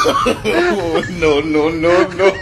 No, no, no, no.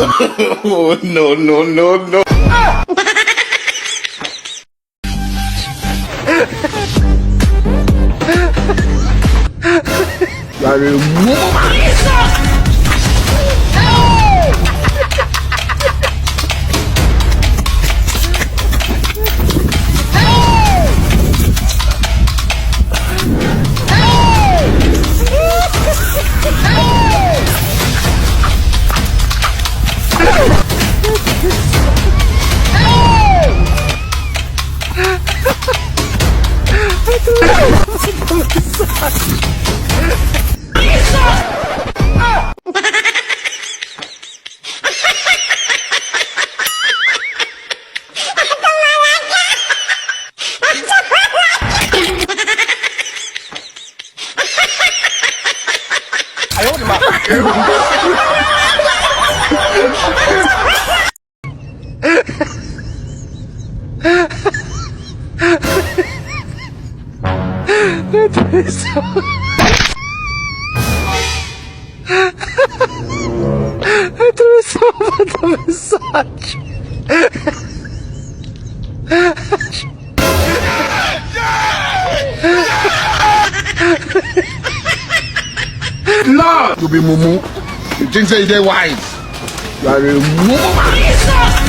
Oh, no, no, no, no. Atravessou uma mensagem. No! You be mumu. You think say they wise. You are a mumu.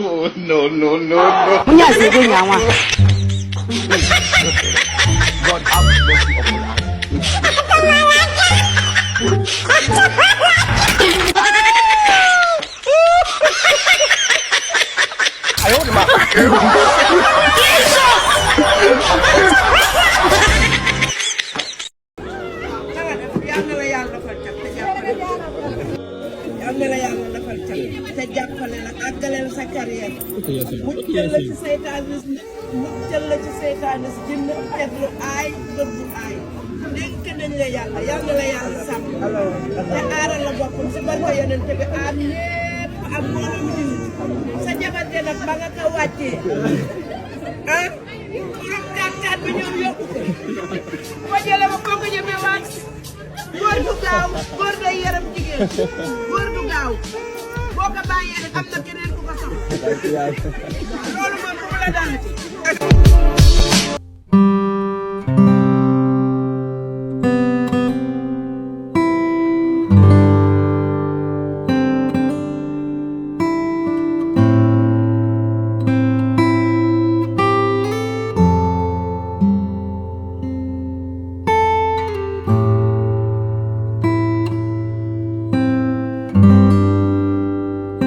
Oh, no, no, no, no. Punya sih gue nyawa. God have mercy upon us. Ayo, Mak. te jàppale la àggaleel sa carrière muccal la ci seytaane muccal la ci seytaane si jinn xeet lu aay bët bu aay dénk nañ la yàlla yàlla la yàlla sàmm te aaral la boppam si barke yonent bi aar ñépp ak mbooloo mi sa jabante nag ba nga ko wàccee ah borom gàttaat bi ñoom yokku ko boo jëlee ba foog nga ñemee waat góor du gaaw góor day yaram jigéen góor du gaaw boo ko bàyyee rek am na keneen ku ko soxla loolu moom bu mu la dalati